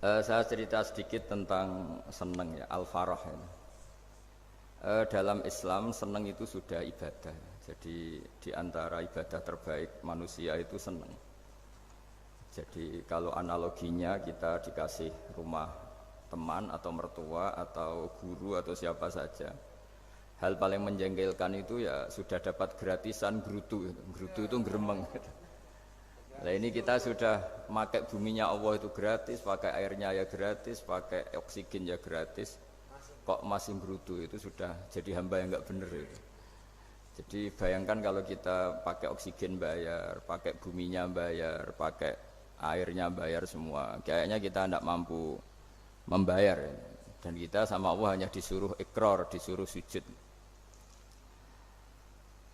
Saya cerita sedikit tentang seneng ya, al-farah ya. Dalam Islam seneng itu sudah ibadah. Jadi di antara ibadah terbaik manusia itu seneng. Jadi kalau analoginya kita dikasih rumah teman atau mertua atau guru atau siapa saja, hal paling menjengkelkan itu ya sudah dapat gratisan gerutu. Gerutu itu geremeng. Nah ini kita sudah pakai buminya Allah itu gratis, pakai airnya ya gratis, pakai oksigen ya gratis. Kok masih gerutu, itu sudah jadi hamba yang nggak bener itu. Jadi bayangkan kalau kita pakai oksigen bayar, pakai buminya bayar, pakai airnya bayar semua, kayaknya kita tidak mampu membayar. Dan kita sama Allah hanya disuruh ikrar, disuruh sujud.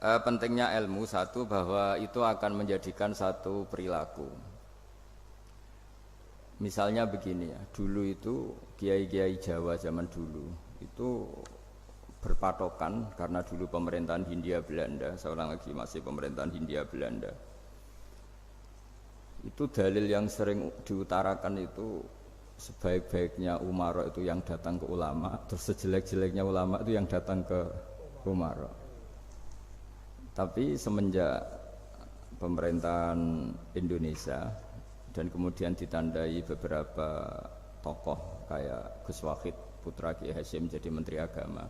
Pentingnya ilmu satu bahwa itu akan menjadikan satu perilaku. Misalnya begini ya, dulu itu kiai-kiai Jawa zaman dulu itu berpatokan karena dulu pemerintahan Hindia Belanda, seorang lagi masih pemerintahan Hindia Belanda. Itu dalil yang sering diutarakan itu sebaik-baiknya umara itu yang datang ke ulama, terus sejelek-jeleknya ulama itu yang datang ke umara. Tapi semenjak pemerintahan Indonesia dan kemudian ditandai beberapa tokoh kayak Gus Wahid putra Ki Hasyim jadi Menteri Agama,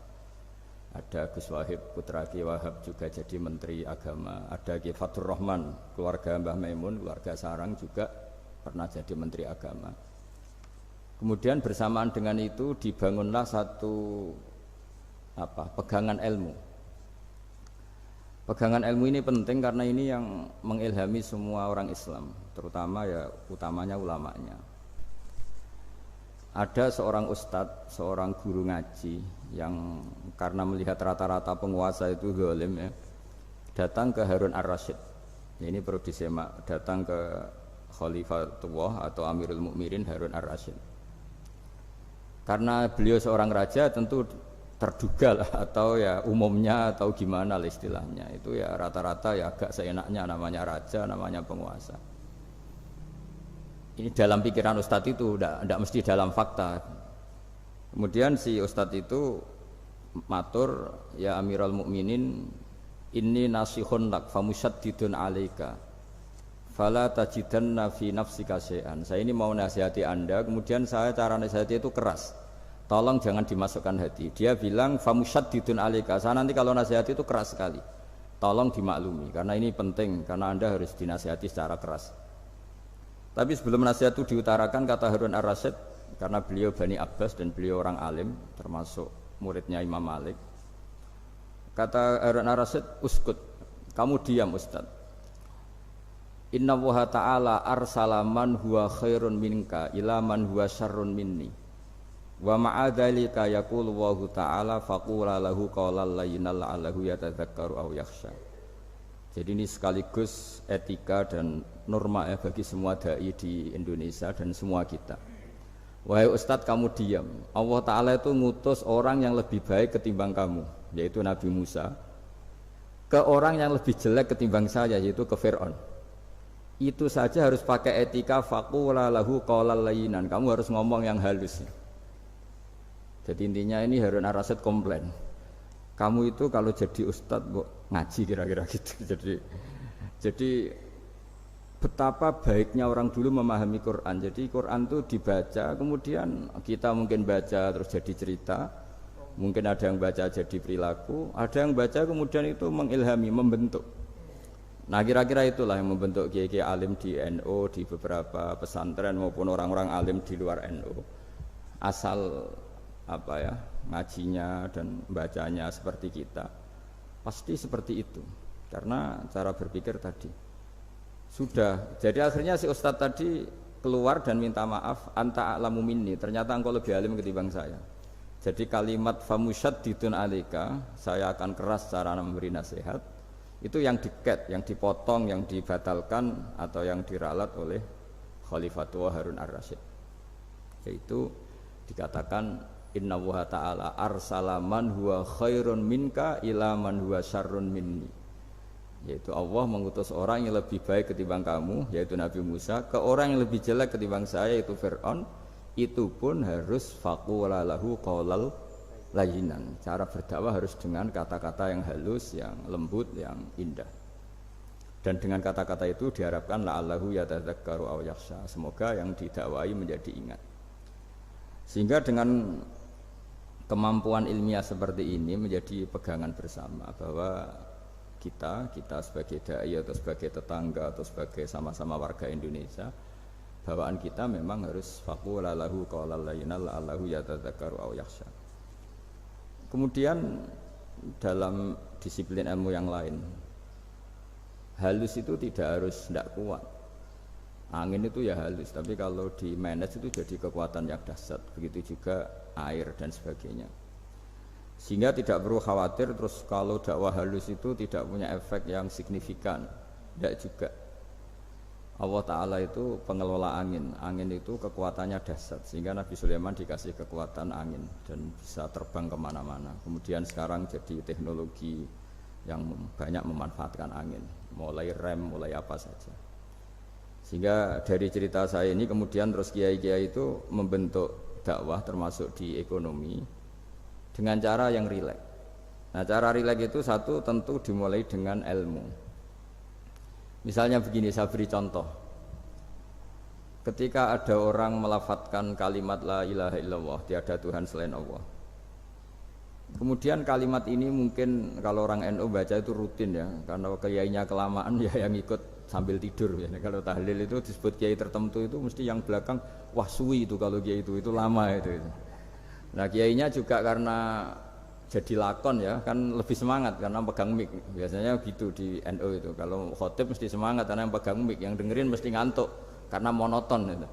ada Gus Wahid putra Ki Wahab juga jadi Menteri Agama, ada Ki Fatur Rahman keluarga Mbah Maimun, keluarga Sarang juga pernah jadi Menteri Agama. Kemudian bersamaan dengan itu dibangunlah satu pegangan ilmu. Pegangan ilmu ini penting karena ini yang mengilhami semua orang Islam, terutama ya utamanya ulamanya. Ada seorang ustadz, seorang guru ngaji yang karena melihat rata-rata penguasa itu zalim ya, datang ke Harun ar-Rasyid. Ini perlu disemak, datang ke Khalifatullah atau Amirul Mukminin Harun ar-Rasyid. Karena beliau seorang raja tentu terduga lah, atau ya umumnya atau gimana lah istilahnya, itu ya rata-rata ya agak seenaknya, namanya raja, namanya penguasa. Ini dalam pikiran ustadz itu, tidak mesti dalam fakta. Kemudian si ustadz itu matur, ya Amirul Mukminin, inni nasihun lak famusyaddidun alaika fala tajidanna fi nafsika syai'an. Saya ini mau nasihati Anda, kemudian saya cara nasihati itu keras. Tolong jangan dimasukkan hati. Dia bilang famusyaddidun alaika. Saya nanti kalau nasihati itu keras sekali. Tolong dimaklumi karena ini penting, karena Anda harus dinasihati secara keras. Tapi sebelum nasihat itu diutarakan, kata Harun ar-Rasyid, karena beliau Bani Abbas dan beliau orang alim termasuk muridnya Imam Malik. Kata Harun ar-Rasyid, uskut, kamu diam Ustaz. Inna Allaha ta'ala arsala man huwa khairun minka ila man huwa syarrun minni. Wa ma'adzalika yaqulu Allahu ta'ala faqula lahu qawlan layyinan la'allahu yatadzakkaru aw yakhsha. Jadi ini sekaligus etika dan norma ya bagi semua dai di Indonesia dan semua kita. Wahai Ustadz, kamu diam. Allah Ta'ala itu ngutus orang yang lebih baik ketimbang kamu, yaitu Nabi Musa, ke orang yang lebih jelek ketimbang saya, yaitu ke Fir'aun. Itu saja harus pakai etika faqula lahu qawlan layyinan. Kamu harus ngomong yang halus. Jadi intinya ini Harun ar-Rasyid komplain, kamu itu kalau jadi ustadz ngaji kira-kira gitu. Jadi betapa baiknya orang dulu memahami Quran. Jadi Quran itu dibaca, kemudian kita mungkin baca terus jadi cerita, mungkin ada yang baca jadi perilaku, ada yang baca kemudian itu mengilhami, membentuk. Nah kira-kira itulah yang membentuk kiai-kiai alim di NU, di beberapa pesantren maupun orang-orang alim di luar NU. Asal ngajinya dan bacanya seperti kita, pasti seperti itu karena cara berpikir tadi sudah. Jadi akhirnya si ustadz tadi keluar dan minta maaf, anta a'lamu minni, ternyata engkau lebih alim ketimbang saya. Jadi kalimat famusyaddidun alaika, saya akan keras cara memberi nasihat, itu yang diket, yang dipotong, yang dibatalkan atau yang diralat oleh Khalifatullah Harun ar-Rasyid, yaitu dikatakan Inna Allaha ta'ala arsala man huwa khairun minka ila man huwa syarrun minni, yaitu Allah mengutus orang yang lebih baik ketimbang kamu, yaitu Nabi Musa, ke orang yang lebih jelek ketimbang saya, yaitu Fir'aun, itu pun harus faqula lahu qaulal layyinan. Cara berdakwah harus dengan kata-kata yang halus, yang lembut, yang indah. Dan dengan kata-kata itu diharapkan la'allahu yatadzakkaru aw yakhsha. Semoga yang didakwai menjadi ingat. Sehingga dengan kemampuan ilmiah seperti ini menjadi pegangan bersama bahwa kita sebagai dai atau sebagai tetangga atau sebagai sama-sama warga Indonesia, bawaan kita memang harus faqula lahu qaulal layyinan la'allahu yatadzakkaru aw yakhsha. Kemudian dalam disiplin ilmu yang lain, halus itu tidak kuat. Angin itu ya halus, tapi kalau di manage itu jadi kekuatan yang dahsyat. Begitu juga air dan sebagainya. Sehingga tidak perlu khawatir terus kalau dakwah halus itu tidak punya efek yang signifikan. Tidak juga. Allah Ta'ala itu pengelola angin. Angin itu kekuatannya dahsyat. Sehingga Nabi Sulaiman dikasih kekuatan angin dan bisa terbang kemana-mana. Kemudian sekarang jadi teknologi yang banyak memanfaatkan angin. Mulai rem, mulai apa saja. Sehingga dari cerita saya ini kemudian terus kiai-kiai itu membentuk dakwah termasuk di ekonomi dengan cara yang rileks. Nah, cara rileks itu satu tentu dimulai dengan ilmu. Misalnya begini, saya beri contoh. Ketika ada orang melafadzkan kalimat la ilaha illallah, tiada Tuhan selain Allah. Kemudian kalimat ini mungkin kalau orang NU baca itu rutin ya, karena kiainya kelamaan ya yang ikut sambil tidur ya. Kalau tahlil itu disebut kiai tertentu itu mesti yang belakang wah suwi itu kalau kiai itu lama itu. Nah kiainya juga karena jadi lakon ya kan lebih semangat karena pegang mic. Biasanya gitu di NU itu. Kalau khotib mesti semangat karena yang pegang mic, yang dengerin mesti ngantuk karena monoton itu.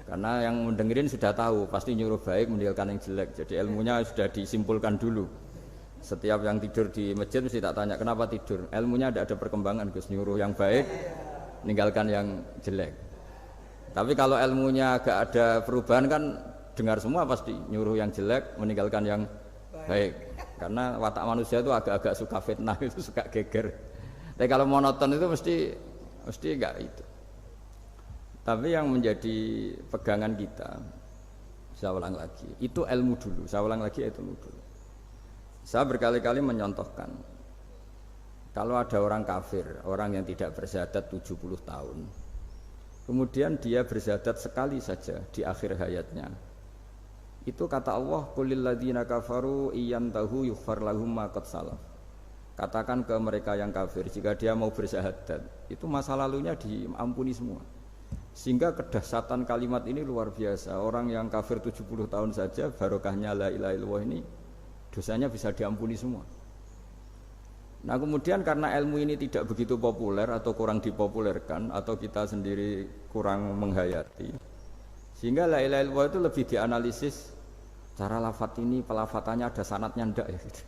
Karena yang mendengerin sudah tahu pasti nyuruh baik meninggalkan yang jelek. Jadi ilmunya sudah disimpulkan dulu. Setiap yang tidur di masjid mesti tak tanya kenapa tidur. Ilmunya tidak ada perkembangan, Gus, nyuruh yang baik meninggalkan yang jelek. Tapi kalau ilmunya agak ada perubahan kan dengar semua pasti nyuruh yang jelek meninggalkan yang baik. Karena watak manusia itu agak-agak suka fitnah, itu suka geger. Tapi kalau monoton itu mesti enggak itu. Tapi yang menjadi pegangan kita, saya ulang lagi, itu ilmu dulu. Saya ulang lagi itu ilmu dulu. Saya berkali-kali menyontohkan, kalau ada orang kafir, orang yang tidak bersyahadat 70 tahun, kemudian dia bersyahadat sekali saja di akhir hayatnya. Itu kata Allah, qulil ladzina kafaru iyantahu yughfar lahum ma qad salaf. Katakan ke mereka yang kafir, jika dia mau bersyahadat, itu masa lalunya diampuni semua. Sehingga kedahsyatan kalimat ini luar biasa. Orang yang kafir 70 tahun saja barokahnya la ilaha illallah ini dosanya bisa diampuni semua. Nah kemudian karena ilmu ini tidak begitu populer atau kurang dipopulerkan atau kita sendiri kurang menghayati, sehingga la ilaha illallah itu lebih dianalisis cara lafadz ini, pelafatannya ada sanadnya ndak ya gitu.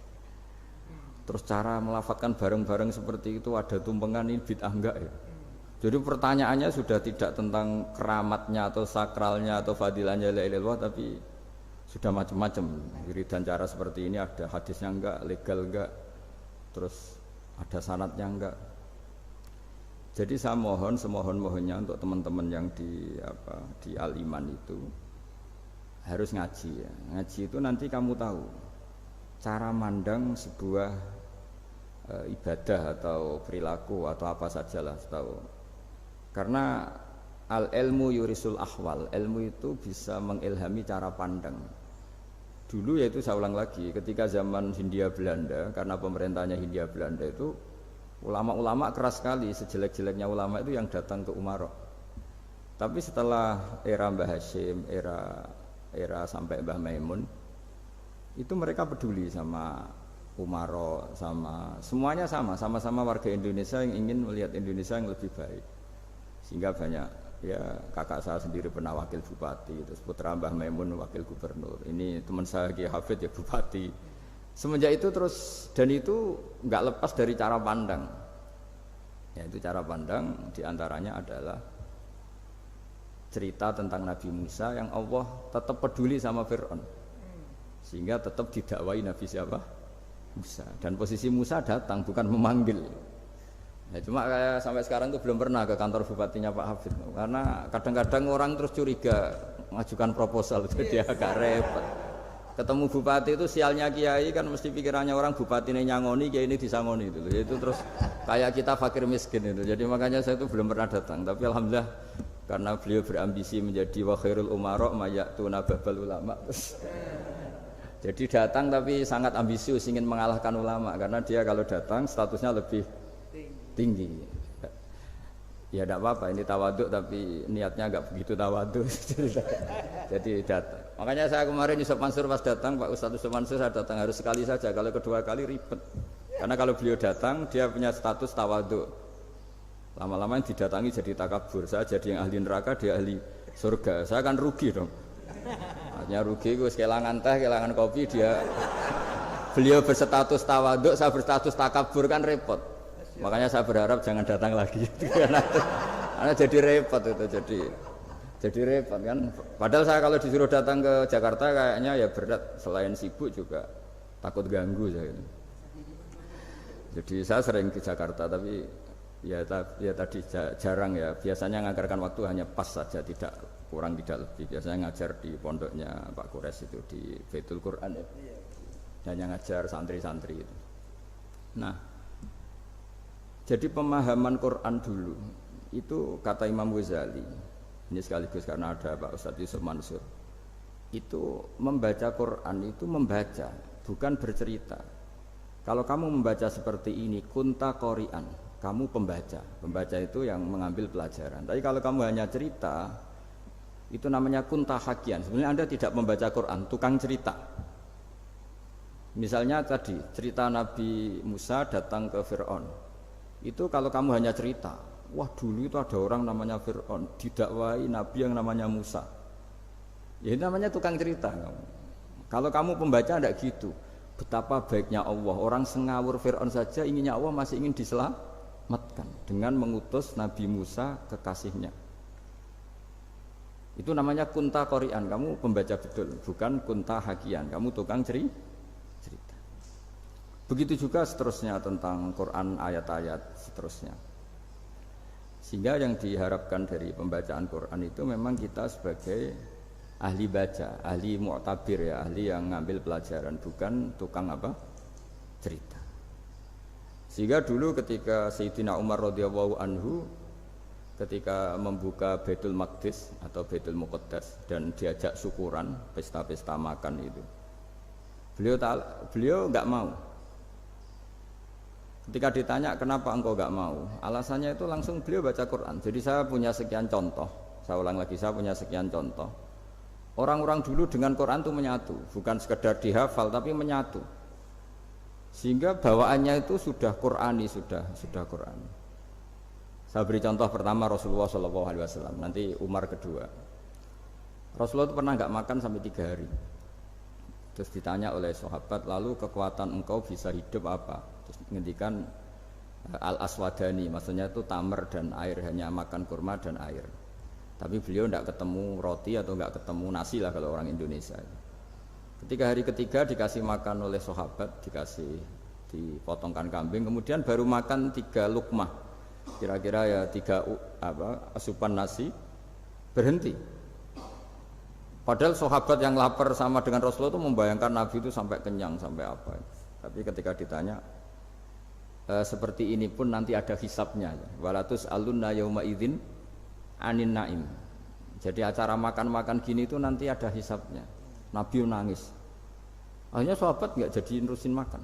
Terus cara melafatkan bareng-bareng seperti itu ada tumpengan ini bid'ah enggak ya. Jadi pertanyaannya sudah tidak tentang keramatnya atau sakralnya atau fadilahnya la ilaha illallah, tapi sudah macam-macam. Wiridan cara seperti ini ada hadisnya enggak, legal enggak, terus ada sanadnya enggak. Jadi saya mohon semohon-mohonnya untuk teman-teman yang di Al-Iman itu harus ngaji ya. Ngaji itu nanti kamu tahu cara mandang sebuah ibadah atau perilaku atau apa sajalah tahu. Karena al-ilmu yurisul ahwal, ilmu itu bisa mengilhami cara pandang. Dulu yaitu saya ulang lagi, ketika zaman Hindia Belanda, karena pemerintahnya Hindia Belanda itu ulama-ulama keras sekali, sejelek-jeleknya ulama itu yang datang ke Umarok. Tapi setelah era Mbah Hashim, era sampai Mbah Maimun, itu mereka peduli sama Umarok, sama semuanya sama-sama warga Indonesia yang ingin melihat Indonesia yang lebih baik. Sehingga banyak ya kakak saya sendiri pernah wakil bupati, terus putra Mbah Maimun wakil gubernur. Ini teman saya Ki Hafid ya bupati. Semenjak itu terus dan itu nggak lepas dari cara pandang. Ya itu cara pandang diantaranya adalah cerita tentang Nabi Musa yang Allah tetap peduli sama Fir'aun. Sehingga tetap didakwai Nabi siapa? Musa. Dan posisi Musa datang bukan memanggil. Ya, cuma kayak sampai sekarang tuh belum pernah ke kantor bupatinya Pak Hafid, karena kadang-kadang orang terus curiga mengajukan proposal jadi agak repot. Ketemu bupati itu sialnya kiai kan mesti pikirannya orang bupati ini nyangoni, kiai ini disangoni itu terus kayak kita fakir miskin itu. Jadi makanya saya itu belum pernah datang. Tapi alhamdulillah karena beliau berambisi menjadi wa khairul umara mayatuna babal ulama. Jadi datang tapi sangat ambisius ingin mengalahkan ulama karena dia kalau datang statusnya lebih tinggi. Ya tidak apa-apa, ini tawaduk tapi niatnya enggak begitu tawaduk. Jadi datang. Makanya saya kemarin Yusuf Mansur pas datang, Pak Ustadz Yusuf Mansur saya datang harus sekali saja, kalau kedua kali ribet. Karena kalau beliau datang, dia punya status tawaduk. Lama-lama yang didatangi jadi takabur, saya jadi yang ahli neraka, dia ahli surga. Saya akan rugi dong. Hanya rugi, gue kehilangan teh, kehilangan kopi, beliau berstatus tawaduk, saya berstatus takabur kan repot. Makanya saya berharap jangan datang lagi karena jadi repot itu jadi repot kan. Padahal saya kalau disuruh datang ke Jakarta kayaknya ya berat, selain sibuk juga takut ganggu saya. Jadi saya sering ke Jakarta tapi ya tadi jarang ya, biasanya nganggarkan waktu hanya pas saja, tidak kurang tidak lebih. Biasanya ngajar di pondoknya Pak Kures itu di Baitul Quran ya, hanya ngajar santri-santri itu. Nah, jadi pemahaman Quran dulu itu kata Imam Ghazali, ini sekaligus karena ada Pak Ustadz Yusuf Mansur, itu membaca Quran itu membaca, bukan bercerita. Kalau kamu membaca seperti ini, kunta qori'an, kamu pembaca. Pembaca itu yang mengambil pelajaran. Tapi kalau kamu hanya cerita, itu namanya kunta hakian. Sebenarnya Anda tidak membaca Quran, tukang cerita. Misalnya tadi cerita Nabi Musa datang ke Fir'aun. Itu kalau kamu hanya cerita, wah dulu itu ada orang namanya Fir'aun didakwai Nabi yang namanya Musa. Ya ini namanya tukang cerita. Kalau kamu pembaca tidak gitu. Betapa baiknya Allah, orang sengawur Fir'aun saja inginnya Allah masih ingin diselamatkan dengan mengutus Nabi Musa kekasihnya. Itu namanya kunta qori'an, kamu pembaca betul, bukan kunta hakian, kamu tukang cerita. Begitu juga seterusnya tentang Quran, ayat-ayat seterusnya. Sehingga yang diharapkan dari pembacaan Quran itu memang kita sebagai ahli baca, ahli mu'tabir ya, ahli yang ngambil pelajaran, bukan tukang apa? Cerita. Sehingga dulu ketika Sayyidina Umar radhiyallahu anhu ketika membuka Baitul Maqdis atau Baitul Muqaddas dan diajak syukuran, pesta-pesta makan itu. Beliau enggak mau. Ketika ditanya kenapa engkau enggak mau, alasannya itu langsung beliau baca Quran. Jadi saya punya sekian contoh, saya ulang lagi, saya punya sekian contoh. Orang-orang dulu dengan Quran itu menyatu, bukan sekedar dihafal tapi menyatu. Sehingga bawaannya itu sudah Qurani, sudah Qurani. Saya beri contoh pertama Rasulullah SAW, nanti Umar kedua. Rasulullah itu pernah enggak makan sampai 3 hari. Terus ditanya oleh sahabat, lalu kekuatan engkau bisa hidup apa? Terus menghentikan al-aswadani, maksudnya itu tamar dan air, hanya makan kurma dan air. Tapi beliau tidak ketemu roti atau tidak ketemu nasi lah kalau orang Indonesia. Ketika hari ketiga dikasih makan oleh sahabat, dipotongkan kambing, kemudian baru makan 3 lukmah, kira-kira ya 3 asupan nasi, berhenti. Padahal sahabat yang lapar sama dengan Rasulullah itu membayangkan Nabi itu sampai kenyang, sampai apa. Tapi ketika ditanya, seperti ini pun nanti ada hisabnya. Walatus alunna yauma idzin anin naim. Jadi acara makan-makan gini itu nanti ada hisabnya. Nabi nangis. Akhirnya sahabat nggak jadi nerusin makan.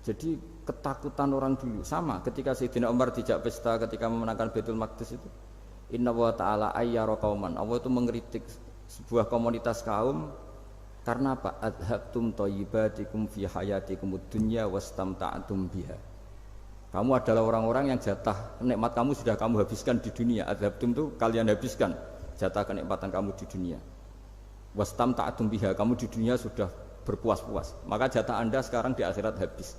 Jadi ketakutan orang dulu sama ketika Sayyidina Umar dijak pesta ketika memenangkan Baitul Maqdis itu. Inna wa ta'ala ayyara qauman. Allah itu mengkritik sebuah komunitas kaum karena apa? Adhabtum thayyibatikum fi hayatikum dunya wastamta'tum biha. Kamu adalah orang-orang yang jatah nikmat kamu sudah kamu habiskan di dunia. Adhabtum itu kalian habiskan jatah kenikmatan kamu di dunia. Wastamta'tum biha, kamu di dunia sudah berpuas-puas. Maka jatah Anda sekarang di akhirat habis.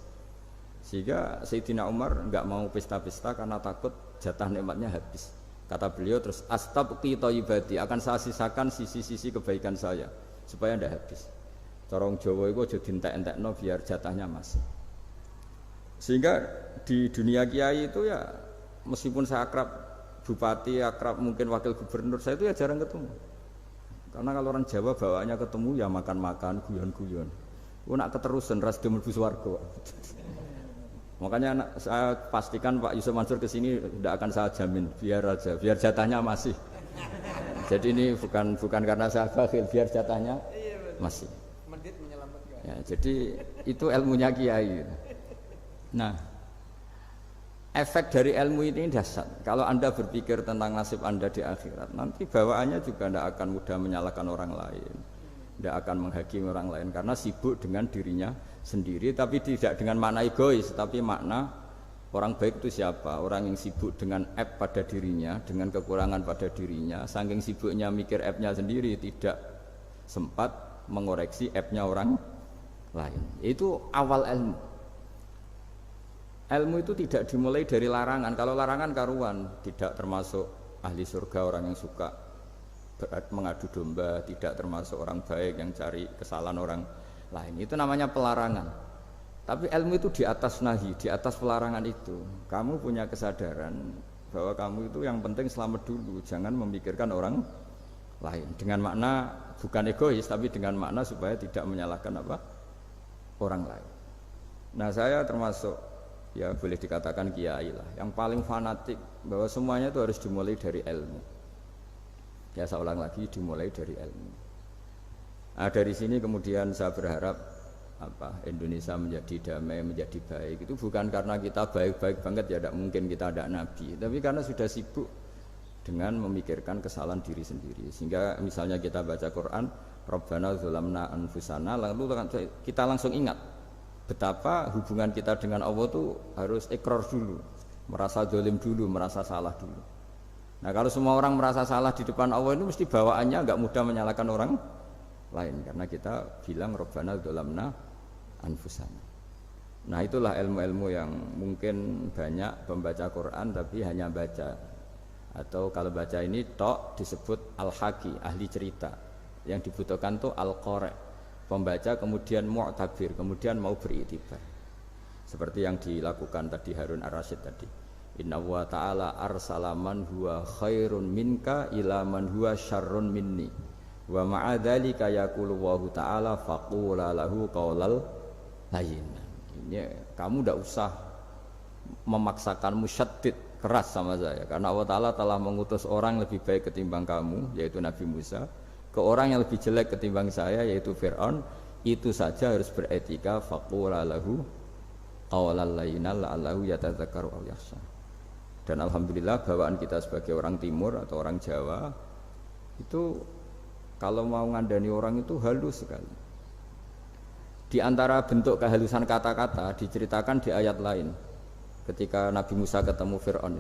Sehingga Sayyidina Umar enggak mau pesta-pesta karena takut jatah nikmatnya habis. Kata beliau terus, astabqi thayyibati, akan saya sisakan sisi-sisi kebaikan saya supaya tidak habis. Corong Jawa itu aja dientek-entekno biar jatahnya masih. Sehingga di dunia kiai itu ya meskipun saya akrab bupati akrab mungkin wakil gubernur, saya itu ya jarang ketemu. Karena kalau orang Jawa bawaannya ketemu ya makan-makan, guyon-guyon. Nak keterusan ras mlebu swarga. Makanya saya pastikan Pak Yusuf Mansur kesini tidak akan saya jamin, biar aja, biar jatahnya masih. Jadi ini bukan karena saya bakhil, biar jatahnya masih. Ya, jadi itu ilmunya kiai. Nah, efek dari ilmu ini dahsyat. Kalau Anda berpikir tentang nasib Anda di akhirat, nanti bawaannya juga tidak akan mudah menyalahkan orang lain, tidak akan menghakimi orang lain karena sibuk dengan dirinya sendiri, tapi tidak dengan makna egois, tapi makna orang baik itu siapa? Orang yang sibuk dengan aib pada dirinya, dengan kekurangan pada dirinya, saking sibuknya mikir aibnya sendiri, tidak sempat mengoreksi aibnya orang lain. Itu awal ilmu. Ilmu itu tidak dimulai dari larangan. Kalau larangan karuan, tidak termasuk ahli surga orang yang suka mengadu domba, tidak termasuk orang baik yang cari kesalahan orang lain. Itu namanya pelarangan. Tapi ilmu itu di atas nahi, di atas pelarangan itu. Kamu punya kesadaran bahwa kamu itu yang penting selamat dulu, jangan memikirkan orang lain. Dengan makna bukan egois, tapi dengan makna supaya tidak menyalahkan orang lain. Nah, saya termasuk ya boleh dikatakan kiai lah, yang paling fanatik bahwa semuanya itu harus dimulai dari ilmu. Ya saya ulang lagi, dimulai dari ilmu. Nah, dari sini kemudian saya berharap Indonesia menjadi damai, menjadi baik. Itu bukan karena kita baik-baik banget, ya tidak mungkin kita ada nabi, tapi karena sudah sibuk dengan memikirkan kesalahan diri sendiri. Sehingga misalnya kita baca Quran, Rabbana dzalamna anfusana, lalu kita langsung ingat betapa hubungan kita dengan Allah itu harus ikrar dulu, merasa zalim dulu, merasa salah dulu. Nah, kalau semua orang merasa salah di depan Allah itu mesti bawaannya enggak mudah menyalahkan orang lain, karena kita bilang Rabbana dzalamna anfusana. Nah, itulah ilmu-ilmu yang mungkin banyak pembaca Quran tapi hanya baca, atau kalau baca ini tok disebut al-haqi, ahli cerita. Yang dibutuhkan tuh al-qari', pembaca kemudian mu'tabir, kemudian mau beriktibar. Seperti yang dilakukan tadi Harun Ar-Rasyid tadi. Inna wa ta'ala arsala man huwa khairun minka ila man huwa syarrun minni. Wa ma'a dzalika yaqulu wa ta'ala faqula lahu qaulal layyin. Ini kamu tidak usah memaksakan musyaddid keras sama saya, karena Allah Ta'ala telah mengutus orang lebih baik ketimbang kamu, yaitu Nabi Musa, ke orang yang lebih jelek ketimbang saya, yaitu Fir'aun. Itu saja harus beretika, faqula lahu qaulal layyinan la'allahu yatadzakkaru aw yakhsha. Dan alhamdulillah bawaan kita sebagai orang timur atau orang Jawa itu kalau mau ngandani orang itu halus sekali. Di antara bentuk kehalusan kata-kata diceritakan di ayat lain ketika Nabi Musa ketemu Fir'aun.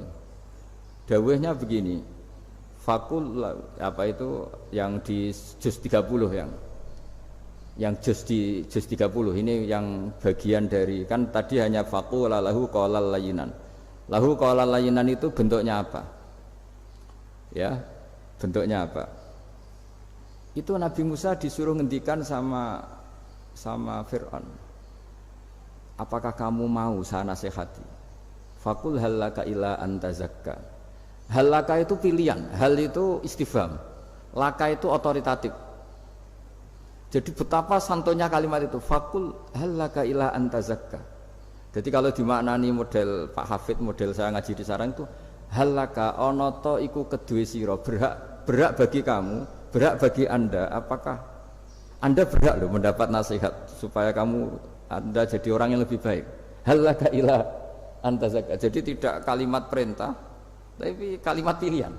Dawuhnya begini, fakul itu yang di juz 30, yang juz 30 ini yang bagian dari, kan tadi hanya fakul lahu qaulal layyinan. Lahu qaulal layyinan itu bentuknya apa? Ya, bentuknya apa? Itu Nabi Musa disuruh ngendikan sama Fir'aun. Apakah kamu mau saya nasihati? Fakul halaka ila antazakka. Halaka itu pilihan, hal itu istifham, laka itu otoritatif. Jadi betapa santonya kalimat itu, fakul halaka ila antazakka. Jadi kalau dimaknani model Pak Hafid, model saya ngaji di sarang itu, halaka onoto iku kedue sira, berhak bagi kamu, berhak bagi Anda, apakah Anda berhak loh mendapat nasihat supaya Anda jadi orang yang lebih baik. Halaka ila antazakka. Jadi tidak kalimat perintah, tapi kalimat pilihan.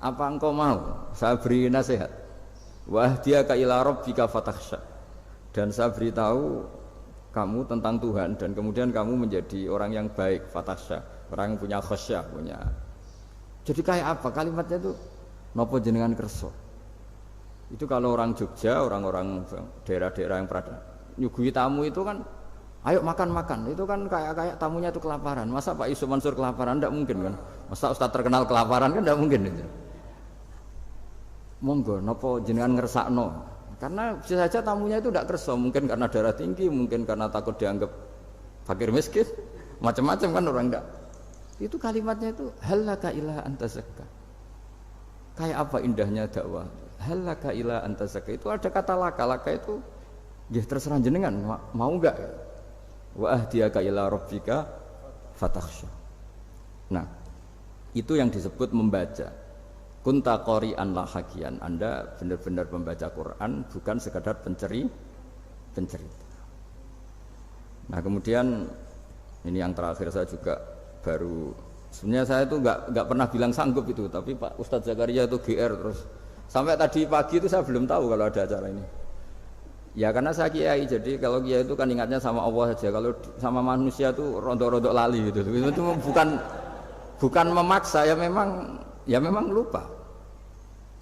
Apa engkau mau saya beri nasihat? Wahdiyaka ila rabbika fatakhsha. Dan saya beritahu kamu tentang Tuhan, dan kemudian kamu menjadi orang yang baik, fatakhsha, orang yang punya khasyah, punya. Jadi kayak apa kalimatnya itu? Napa jenengan kersa? Itu kalau orang Jogja, orang-orang daerah-daerah yang pada nyuguhi tamu itu kan, ayo makan-makan, itu kan kayak tamunya itu kelaparan. Masa Pak Yusuf Mansur kelaparan? Tidak mungkin kan. Masa Ustaz terkenal kelaparan kan tidak mungkin itu. Monggo napa jenengan ngersakno. Karena bisa saja tamunya itu tidak kerso, mungkin karena darah tinggi, mungkin karena takut dianggap fakir miskin, macam-macam kan orang tidak. Itu kalimatnya itu halaka ila anta zakka. Kayak apa indahnya dakwah. Halaka ila anta zakka. Itu ada kata laka itu ya terserah jenengan mau enggak. Wa ahdiyaka ila rabbika fatakhsha. Nah, itu yang disebut membaca. Kunta qari'an la hakian. Anda benar-benar membaca Quran, bukan sekadar pencerita. Nah, kemudian ini yang terakhir saya juga baru, sebenarnya saya itu nggak pernah bilang sanggup itu, tapi Pak Ustadz Zakaria itu GR terus sampai tadi pagi itu saya belum tahu kalau ada acara ini. Ya karena saya kiai, jadi kalau kiai itu kan ingatnya sama Allah saja, kalau sama manusia itu rontok-rontok lali gitu. Itu bukan memaksa, ya memang lupa.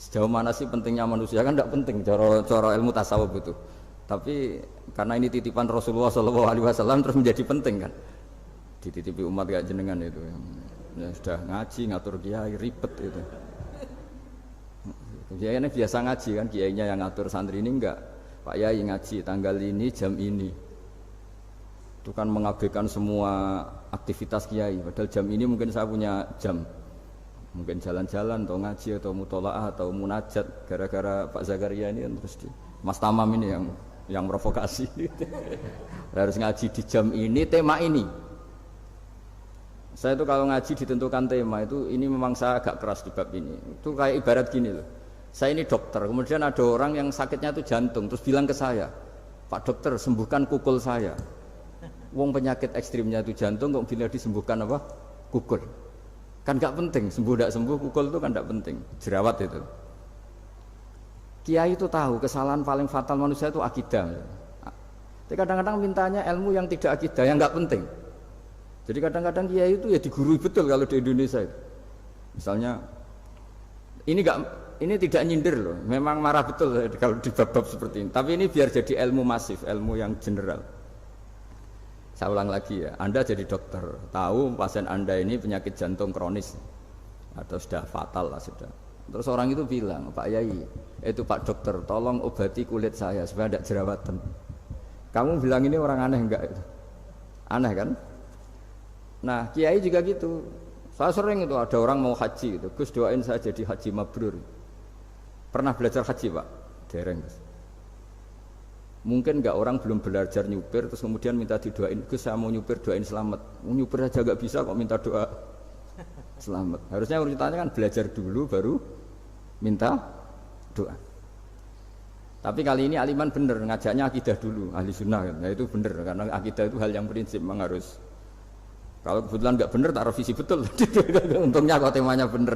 Sejauh mana sih pentingnya manusia, kan tidak penting cara ilmu tasawuf itu. Tapi karena ini titipan Rasulullah SAW terus menjadi penting kan. Dititipi umat kayak jenengan itu ya sudah ngaji ngatur kiai ribet itu. Kiai ini biasa ngaji kan, kiainya yang ngatur, santri ini enggak. Pak Yai ngaji tanggal ini jam ini. Itu kan mengabaikan semua aktivitas kiai. Padahal jam ini mungkin saya punya jam. Mungkin jalan-jalan atau ngaji atau mutolaah atau munajat, gara-gara Pak Zakaria ini kan terus Mas Tamam ini yang provokasi. Harus ngaji di jam ini, tema ini. Saya itu kalau ngaji ditentukan tema itu, ini memang saya agak keras di bab ini. Itu kayak ibarat gini loh. Saya ini dokter, kemudian ada orang yang sakitnya itu jantung, terus bilang ke saya, Pak dokter sembuhkan kukul saya. Wong penyakit ekstrimnya itu jantung, kok bila disembuhkan apa? Kukul. Kan gak penting, sembuh tidak sembuh, kukul itu kan gak penting. Jerawat itu. Kiai itu tahu kesalahan paling fatal manusia itu akidah. Tapi kadang-kadang mintanya ilmu yang tidak akidah, yang gak penting. Jadi kadang-kadang kiai itu ya digurui betul kalau di Indonesia itu. Misalnya ini tidak nyindir loh, memang marah betul kalau di bab-bab seperti ini. Tapi ini biar jadi ilmu masif, ilmu yang general. Saya ulang lagi ya, Anda jadi dokter, tahu pasien Anda ini penyakit jantung kronis atau sudah fatal lah sudah. Terus orang itu bilang, Pak Yai, itu Pak dokter, tolong obati kulit saya supaya tidak jerawatan. Kamu bilang ini orang aneh enggak? Aneh kan? Nah, kiai juga gitu. Saya sering itu ada orang mau haji gitu. Gus doain saya jadi haji mabrur. Pernah belajar haji, Pak? Dereng. Mungkin enggak orang belum belajar nyupir terus kemudian minta didoain, Gus saya mau nyupir doain selamat. Mau nyupir aja enggak bisa kok minta doa selamat. Harusnya urutannya kan belajar dulu baru minta doa. Tapi kali ini aliman bener ngajaknya akidah dulu, ahli sunnah kan. Nah itu bener karena akidah itu hal yang prinsip memang harus. Kalau kebetulan nggak bener tak revisi betul. Untungnya kalau temanya bener.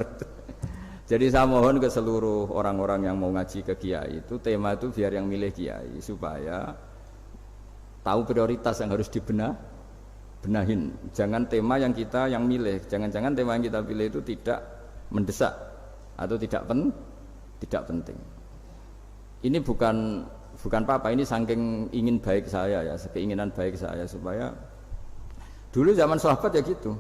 Jadi saya mohon ke seluruh orang-orang yang mau ngaji ke kiai itu tema itu biar yang milih kiai supaya tahu prioritas yang harus benahin. Jangan tema yang kita yang milih. Jangan-jangan tema yang kita pilih itu tidak mendesak atau tidak penting. Ini bukan apa-apa. Ini saking ingin baik saya ya, keinginan baik saya supaya dulu zaman sahabat ya gitu.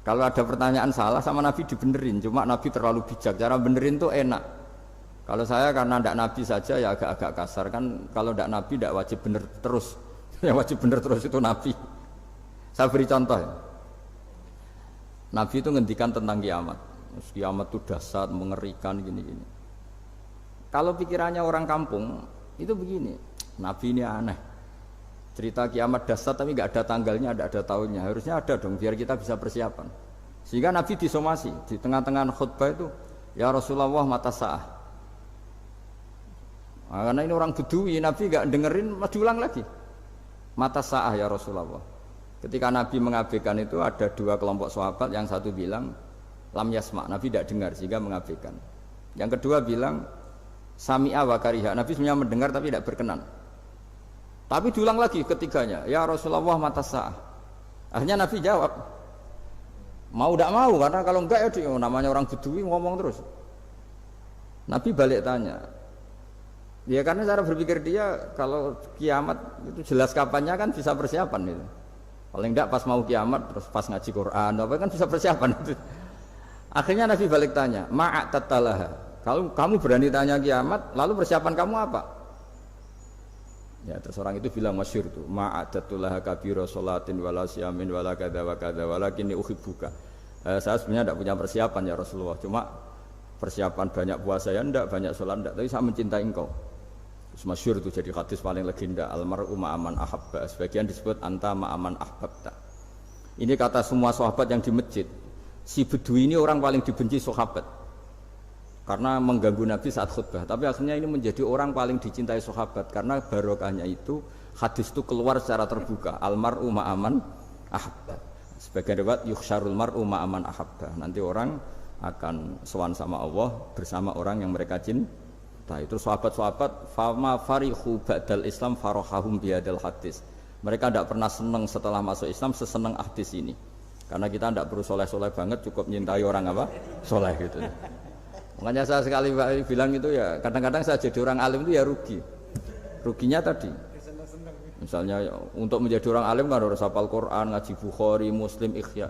Kalau ada pertanyaan salah sama Nabi dibenerin, cuma Nabi terlalu bijak. Cara benerin tuh enak. Kalau saya karena tidak Nabi saja ya agak-agak kasar kan. Kalau tidak Nabi tidak wajib bener terus. Yang wajib bener terus itu Nabi. Saya beri contoh ya. Nabi itu ngendikan tentang kiamat. Kiamat itu dahsyat, mengerikan gini-gini. Kalau pikirannya orang kampung itu begini. Nabi ini aneh. Cerita kiamat dahsyat tapi nggak ada tanggalnya, nggak ada tahunnya. Harusnya ada dong biar kita bisa persiapan. Sehingga Nabi disomasi di tengah-tengah khutbah itu, ya Rasulullah mata sa'ah. Nah, karena ini orang Bedui, Nabi nggak dengerin, diulang lagi. Mata sa'ah ya Rasulullah. Ketika Nabi mengabaikan itu ada dua kelompok sahabat, yang satu bilang lam yasma, Nabi tidak dengar sehingga mengabaikan. Yang kedua bilang sami'a wa kariha, Nabi sebenarnya mendengar tapi tidak berkenan. Tapi diulang lagi ketiganya, ya Rasulullah mata sa'ah. Akhirnya Nabi jawab, mau tidak mau, karena kalau enggak ya dia, namanya orang Bedui ngomong terus. Nabi balik tanya, ya karena cara berpikir dia kalau kiamat itu jelas kapannya kan bisa persiapan itu. Paling enggak pas mau kiamat terus pas ngaji Quran, apa kan bisa persiapan itu. Akhirnya Nabi balik tanya, ma'atatalaha. Kalau kamu berani tanya kiamat, lalu persiapan kamu apa? Ya terus orang itu bilang masyhur tuh, ma'adatullah kabira sholatin wala siyamin wala kadza wa kadza walakinni uhibbuka. Saya sebenarnya tidak punya persiapan ya Rasulullah, cuma persiapan banyak puasa ya enggak, banyak sholat enggak, tapi saya mencintai engkau. Terus masyhur itu jadi hadis paling legenda, almar'u ma'aman ahabba, sebagian disebut anta ma'aman ahbabta. Ini kata semua sahabat yang di masjid. Si Bedui ini orang paling dibenci sahabat karena mengganggu Nabi saat khutbah, tapi akhirnya ini menjadi orang paling dicintai sahabat karena barokahnya itu hadis itu keluar secara terbuka, almar'u ma'aman ahabba. Sebagian riwayat yuhsyarul mar'u ma'aman ahabba, nanti orang akan sowan sama Allah bersama orang yang mereka cintai. Itu sahabat-sahabat fama farihu ba'dal Islam farahahum bihadal hadis. Mereka tidak pernah senang setelah masuk Islam sesenang hadis ini. Karena kita tidak perlu soleh-soleh banget, cukup nyintai orang apa? Soleh gitu. Makanya saya sekali bilang itu ya, kadang-kadang saya jadi orang alim itu ya rugi. Ruginya tadi. Misalnya untuk menjadi orang alim kan harus hafal Quran, ngaji Bukhari, Muslim, Ikhya.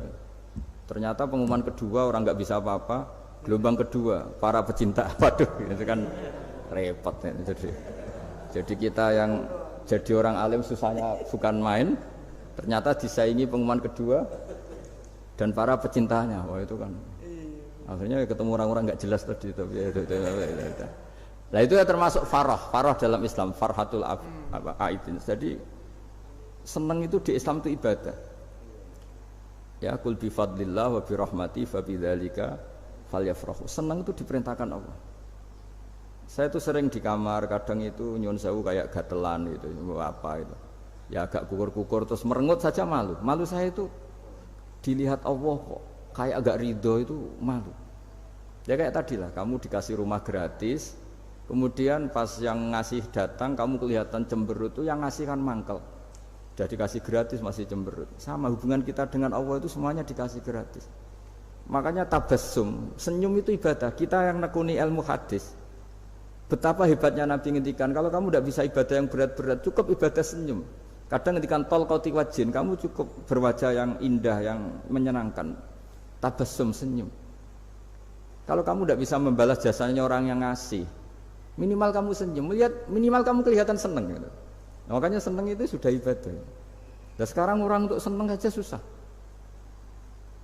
Ternyata pengumuman kedua orang nggak bisa apa-apa, gelombang kedua para pecinta, waduh itu kan repot ya. Jadi kita yang jadi orang alim susahnya bukan main, ternyata disaingi pengumuman kedua dan para pecintanya, wah itu kan akhirnya ketemu orang-orang nggak jelas tadi. Nah itu ya termasuk farah dalam Islam, farhatul aidin. Jadi senang itu di Islam itu ibadah. Ya kul bi fadlillah wa bi rahmati fa bidzalika falyafrahu. Senang itu diperintahkan Allah. Saya itu sering di kamar, kadang itu nyun sewu kayak gatelan gitu, apa itu. Ya agak kukur-kukur terus merengut saja malu. Malu saya itu dilihat Allah kok kayak agak ridho itu malu. Ya kayak tadi lah, kamu dikasih rumah gratis, kemudian pas yang ngasih datang kamu kelihatan cemberut, itu yang ngasih kan mangkel. Sudah dikasih gratis masih cemberut. Sama hubungan kita dengan Allah itu semuanya dikasih gratis. Makanya tabassum, senyum itu ibadah. Kita yang nekuni ilmu hadis, betapa hebatnya Nabi ngendikan, kalau kamu tidak bisa ibadah yang berat-berat, cukup ibadah senyum. Kadang ngendikan tol qati wajhin, kamu cukup berwajah yang indah, yang menyenangkan. Tabassum, senyum. Kalau kamu tidak bisa membalas jasanya orang yang ngasih, minimal kamu senyum, minimal kamu kelihatan senang gitu. Nah, makanya senang itu sudah ibadah. Dan sekarang orang untuk senang saja susah.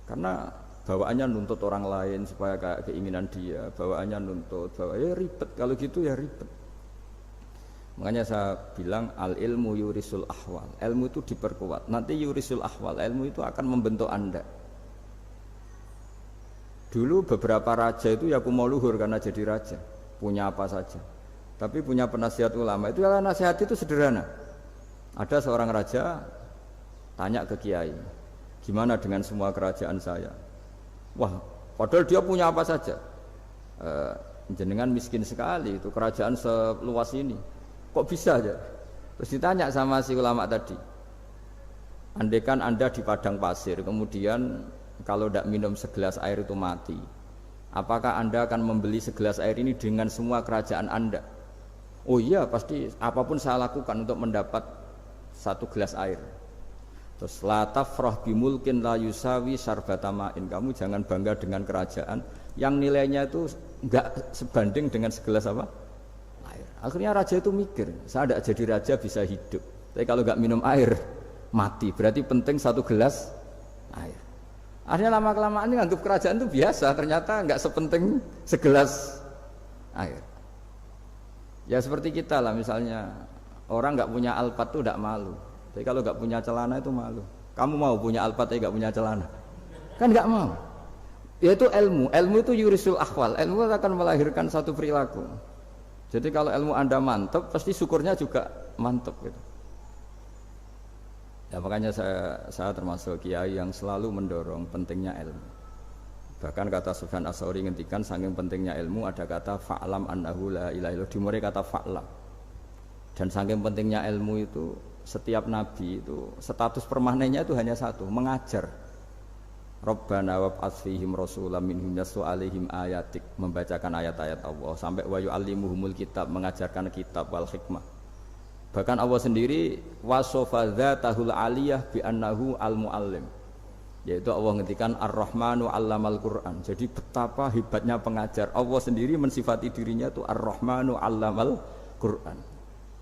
Karena bawaannya nuntut orang lain supaya kayak keinginan dia, bawaannya nuntut, ya ribet. Kalau gitu ya ribet. Makanya saya bilang al ilmu yurisul ahwal. Ilmu itu diperkuat. Nanti yurisul ahwal, ilmu itu akan membentuk Anda. Dulu beberapa raja itu ya mau luhur karena jadi raja, punya apa saja. Tapi punya penasihat ulama itu ya nasihat itu sederhana. Ada seorang raja tanya ke kiai, gimana dengan semua kerajaan saya? Wah, padahal dia punya apa saja. Jenengan miskin sekali, itu kerajaan seluas ini. Kok bisa aja? Terus ditanya sama si ulama tadi. Andaikan Anda di padang pasir, kemudian kalau tidak minum segelas air itu mati. Apakah Anda akan membeli segelas air ini dengan semua kerajaan Anda? Oh iya, pasti apapun saya lakukan untuk mendapat satu gelas air. Terus la tafrah bimulkin la yusawi sarbatamain. Kamu jangan bangga dengan kerajaan yang nilainya itu enggak sebanding dengan segelas apa? Air. Akhirnya raja itu mikir, saya tidak jadi raja bisa hidup. Tapi kalau enggak minum air mati. Berarti penting satu gelas air. Akhirnya lama-kelamaan ini anggap kerajaan itu biasa, ternyata enggak sepenting segelas air. Ya seperti kita lah, misalnya orang enggak punya alpat itu enggak malu. Tapi kalau nggak punya celana itu malu. Kamu mau punya alpat tapi nggak punya celana? Kan nggak mau. Yaitu ilmu. Ilmu itu yurisul akhwal. Ilmu akan melahirkan satu perilaku. Jadi kalau ilmu Anda mantap, pasti syukurnya juga mantap gitu. Ya makanya saya termasuk kiai yang selalu mendorong pentingnya ilmu. Bahkan kata Sufyan Ats-Tsauri ngendikan saking pentingnya ilmu ada kata fa'lam annahu la ilaha illallah, dimulai kata fa'lam. Dan saking pentingnya ilmu itu setiap nabi itu status permanennya itu hanya satu, mengajar. Rabbana wab'ats fihim rasulam minhum yatlu 'alaihim ayatik, membacakan ayat-ayat Allah, sampai wa yu'allimuhumul kitab, mengajarkan kitab wal hikmah. Bahkan Allah sendiri wasofa dzatahul 'aliyah bi annahu al-muallim. Yaitu Allah ngendikan Ar-Rahmanu 'allamal Qur'an. Jadi betapa hebatnya pengajar. Allah sendiri mensifati dirinya itu Ar-Rahmanu 'allamal Qur'an.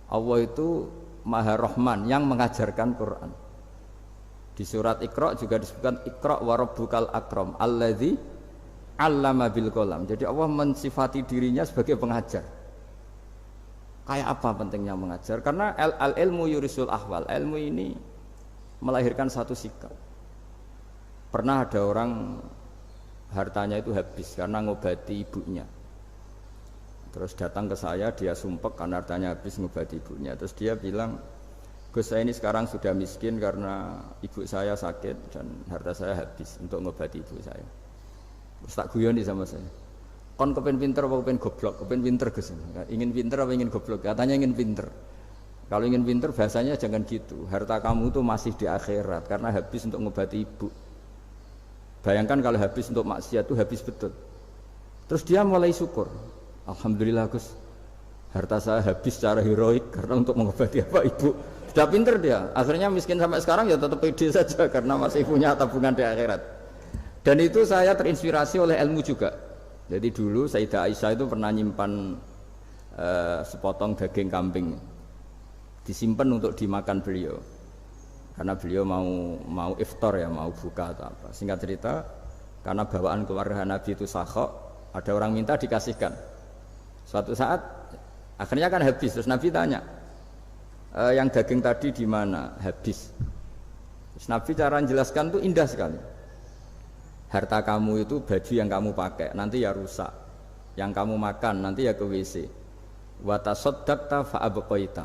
Allah itu Maha Rahman yang mengajarkan Quran. Di surat Iqra juga disebutkan Iqra wa rabbukal akram alladzi 'allama bil qalam. Jadi Allah mensifati dirinya sebagai pengajar. Kayak apa pentingnya mengajar? Karena al ilmu yurisul ahwal. Ilmu ini melahirkan satu sikap. Pernah ada orang hartanya itu habis karena ngobati ibunya. Terus datang ke saya, dia sumpek karena hartanya habis ngobati ibunya. Terus dia bilang, Gus, saya ini sekarang sudah miskin karena ibu saya sakit dan harta saya habis untuk ngobati ibu saya. Terus tak guyoni sama saya, kon kepen pinter apa kepen goblok? Kepen pinter Gus. Ingin pinter apa ingin goblok? Katanya ingin pinter. Kalau ingin pinter bahasanya jangan gitu. Harta kamu itu masih di akhirat karena habis untuk ngobati ibu. Bayangkan kalau habis untuk maksiat itu habis betul. Terus dia mulai syukur. Alhamdulillah Gus, harta saya habis secara heroik karena untuk mengobati apa ibu. Sudah pinter dia, akhirnya miskin sampai sekarang ya tetap pede saja karena masih punya tabungan di akhirat. Dan itu saya terinspirasi oleh ilmu juga. Jadi dulu Sayyidah Aisyah itu pernah nyimpan sepotong daging kambing, disimpan untuk dimakan beliau. Karena beliau mau iftar ya, mau buka atau apa. Singkat cerita, karena bawaan keluarga Nabi itu sakhok, ada orang minta dikasihkan. Suatu saat akhirnya kan habis, terus Nabi tanya, yang daging tadi di mana? Habis. Terus Nabi cara menjelaskan itu indah sekali. Harta kamu itu baju yang kamu pakai nanti ya rusak, yang kamu makan nanti ya ke WC. Wa tasaddaqta fa abqaita.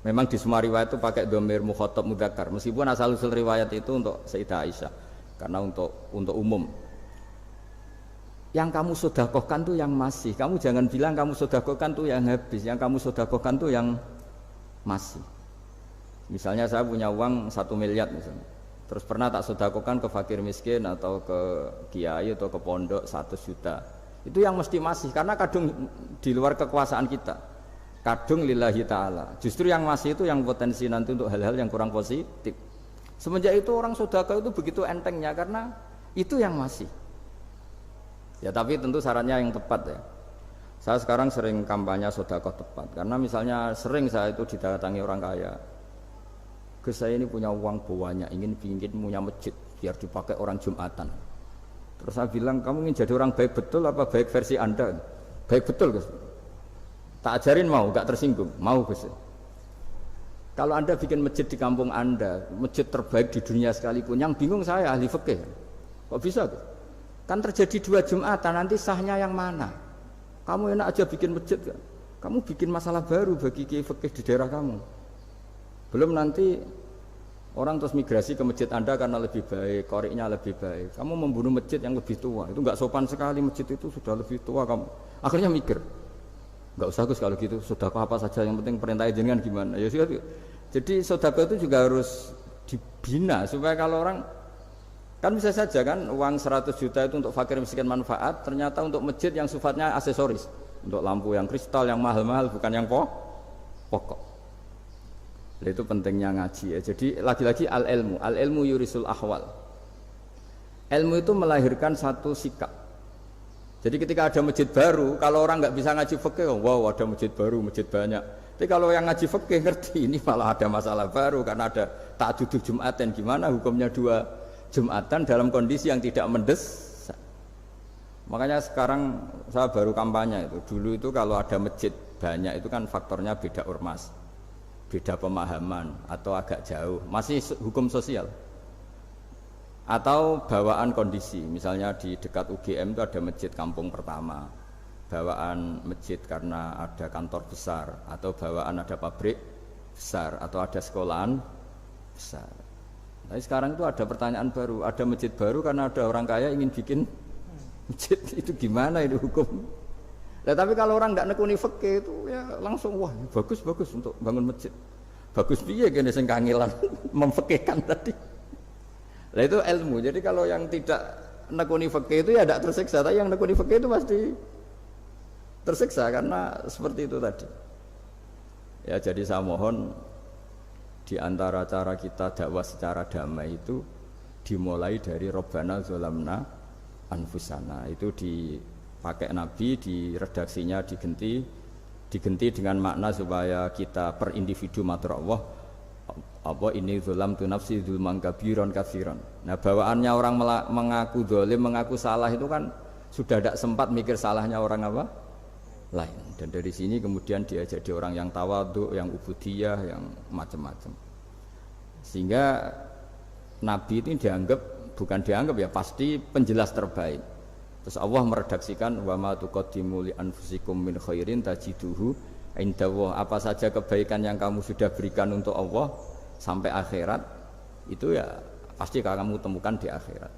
Memang di semua riwayat itu pakai dhamir mukhatab mudzakkar, meskipun asal usul riwayat itu untuk Sayyidah Aisyah karena untuk umum. Yang kamu sedekahkan tuh yang masih. Kamu jangan bilang kamu sedekahkan tuh yang habis. Yang kamu sedekahkan tuh yang masih. Misalnya saya punya uang 1 miliar misalnya. Terus pernah tak sedekahkan ke fakir miskin atau ke kiai atau ke pondok 1 juta. Itu yang mesti masih karena kadung di luar kekuasaan kita. Kadung lillahi ta'ala. Justru yang masih itu yang potensi nanti untuk hal-hal yang kurang positif. Semenjak itu orang sedekah itu begitu entengnya karena itu yang masih. Ya tapi tentu syaratnya yang tepat ya. Saya sekarang sering kampanye sedekah tepat karena misalnya sering saya itu didatangi orang kaya. Gus, saya ini punya uang banyak, ingin punya masjid biar dipakai orang Jumatan. Terus saya bilang, kamu ingin jadi orang baik betul apa baik versi Anda? Baik betul Gus. Tak ajarin mau, gak tersinggung, mau Gus. Kalau Anda bikin masjid di kampung Anda, masjid terbaik di dunia sekalipun, yang bingung saya ahli fikih. Kok bisa Gus? Kan terjadi 2 Jumatan, nanti sahnya yang mana? Kamu enak aja bikin masjid kan? Kamu bikin masalah baru bagi kiai fikih di daerah kamu. Belum nanti orang terus migrasi ke masjid Anda karena lebih baik, koriknya lebih baik. Kamu membunuh masjid yang lebih tua, itu nggak sopan sekali, masjid itu sudah lebih tua kamu. Akhirnya mikir, nggak usah Gus kalau gitu, sedekah apa saja yang penting perintah jenengan gimana. Ya sudah. Jadi sedekah itu juga harus dibina supaya kalau orang kan bisa saja kan uang 100 juta itu untuk fakir miskin manfaat, ternyata untuk masjid yang sifatnya aksesoris, untuk lampu yang kristal yang mahal-mahal bukan yang pokok. Itu pentingnya ngaji ya. Jadi lagi-lagi al ilmu yurisul ahwal. Ilmu itu melahirkan satu sikap. Jadi ketika ada masjid baru, kalau orang nggak bisa ngaji fikih, wow ada masjid baru, masjid banyak. Tapi kalau yang ngaji fikih ngerti ini malah ada masalah baru karena ada ta'dudul Jumatan, gimana hukumnya 2 Jumatan dalam kondisi yang tidak mendesak. Makanya sekarang saya baru kampanye itu. Dulu itu kalau ada masjid banyak itu kan faktornya beda ormas, beda pemahaman atau agak jauh, masih hukum sosial atau bawaan kondisi. Misalnya di dekat UGM itu ada masjid kampung pertama, bawaan masjid karena ada kantor besar atau bawaan ada pabrik besar atau ada sekolahan besar. Tapi sekarang itu ada pertanyaan baru, ada masjid baru karena ada orang kaya ingin bikin masjid, itu gimana itu hukum? Nah, tapi kalau orang tidak nekuni fikih itu ya langsung wah bagus untuk bangun masjid. Bagus piye kene sing kangelan memfikihkan tadi. Nah itu ilmu. Jadi kalau yang tidak nekuni fikih itu ya tidak tersiksa, tapi yang nekuni fikih itu pasti tersiksa karena seperti itu tadi. Ya jadi saya mohon di antara cara kita dakwah secara damai itu dimulai dari Rabbana zalamna anfusana. Itu pakai Nabi di redaksinya diganti dengan makna supaya kita per individu matur Allah apa ini zulam tu nafsi zulman kabiron kafiron. Nah bawaannya orang mengaku dolim, mengaku salah itu kan sudah tidak sempat mikir salahnya orang apa lain. Dan dari sini kemudian dia jadi orang yang tawadhu, yang ubudiyah, yang macam-macam. Sehingga Nabi ini bukan dianggap ya, pasti penjelas terbaik. Terus Allah meredaksikan wa ma tuqaddimu li anfusikum min khairin tajiduhu indallah. Apa saja kebaikan yang kamu sudah berikan untuk Allah sampai akhirat itu ya pasti kamu temukan di akhirat.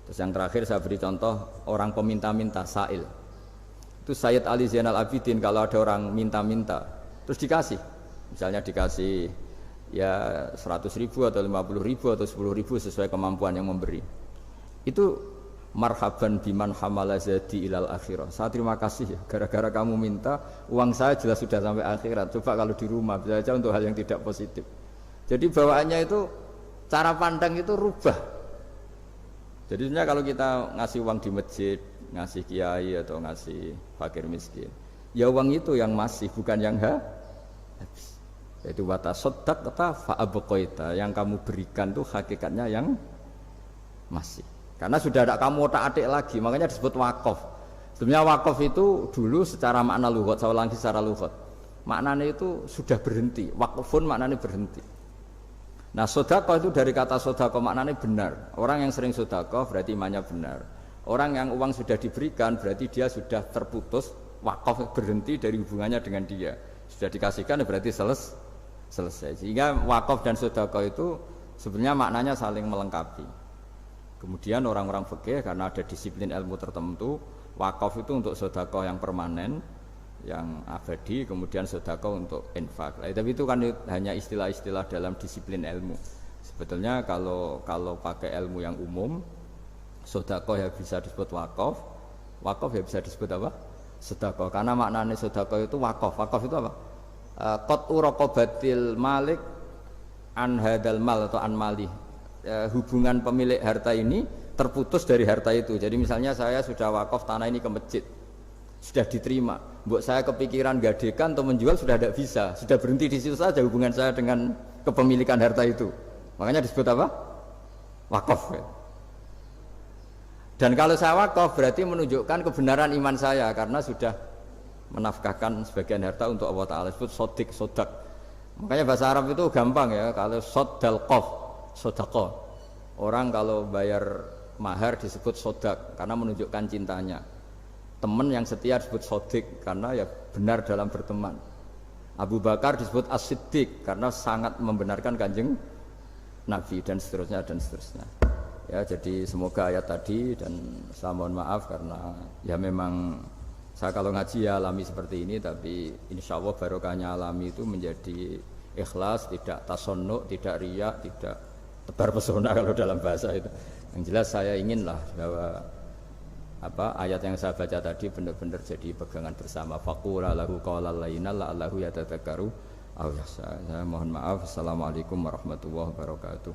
Terus yang terakhir saya beri contoh orang peminta-minta, sa'il. Itu Sayyid Ali Zainal Abidin kalau ada orang minta-minta terus dikasih, misalnya dikasih ya 100.000 atau 50.000 atau 10.000 sesuai kemampuan yang memberi, itu marhaban biman hamala zadi ilal akhirah. Saya terima kasih ya, gara-gara kamu minta uang saya jelas sudah sampai akhirat. Coba kalau di rumah bisa saja untuk hal yang tidak positif. Jadi bawaannya itu cara pandang itu rubah. Jadi sebenarnya kalau kita ngasih uang di masjid, ngasih kiai atau ngasih fakir miskin, ya uang itu yang masih, bukan yang habis. Yaitu watasodak kata fa'abqaita, yang kamu berikan itu hakikatnya yang masih. Karena sudah ada kamu otak-atik lagi, makanya disebut wakaf. Sebenarnya wakaf itu dulu secara makna lughat, saya ulangi secara lughat, maknanya itu sudah berhenti. Wakfun maknanya berhenti. Nah sedekah itu dari kata sedekah maknanya benar. Orang yang sering sedekah berarti imannya benar. Orang yang uang sudah diberikan berarti dia sudah terputus, wakaf berhenti dari hubungannya dengan dia. Sudah dikasihkan berarti selesai. Sehingga wakaf dan sedekah itu sebenarnya maknanya saling melengkapi. Kemudian orang-orang fikih karena ada disiplin ilmu tertentu, wakaf itu untuk sedekah yang permanen, yang abadi, kemudian sedekah untuk infak. Tapi itu kan hanya istilah-istilah dalam disiplin ilmu. Sebetulnya kalau pakai ilmu yang umum, sedekah ya bisa disebut wakaf, wakaf ya bisa disebut apa? Sedekah. Karena maknanya sedekah itu wakaf. Wakaf itu apa? Qat'u raqabatil malik an hadal mal atau an mali. Hubungan pemilik harta ini terputus dari harta itu. Jadi misalnya saya sudah wakaf tanah ini ke masjid, sudah diterima. Mbok saya kepikiran gadekan atau menjual sudah tidak bisa, sudah berhenti di situ saja hubungan saya dengan kepemilikan harta itu. Makanya disebut apa? Wakaf. Dan kalau saya wakaf berarti menunjukkan kebenaran iman saya karena sudah menafkahkan sebagian harta untuk Allah Ta'ala. Disebut sodik, sodak. Makanya bahasa Arab itu gampang ya, kalau sodal qaf, sodako. Orang kalau bayar mahar disebut sodak karena menunjukkan cintanya. Teman yang setia disebut sodik karena ya benar dalam berteman. Abu Bakar disebut as-siddiq karena sangat membenarkan kanjeng Nabi dan seterusnya dan seterusnya. Ya jadi semoga ayat tadi, dan saya mohon maaf karena ya memang saya kalau ngaji ya alami seperti ini, tapi insya Allah barokahnya alami itu menjadi ikhlas, tidak tasonnuk, tidak riya, tidak tebar pesona kalau dalam bahasa itu. Yang jelas saya inginlah bahwa ayat yang saya baca tadi benar-benar jadi pegangan bersama. Faqula lahu qawlan layyina la'allahu yatadzakkaru aw yakhsha. Saya mohon maaf. Assalamualaikum warahmatullahi wabarakatuh.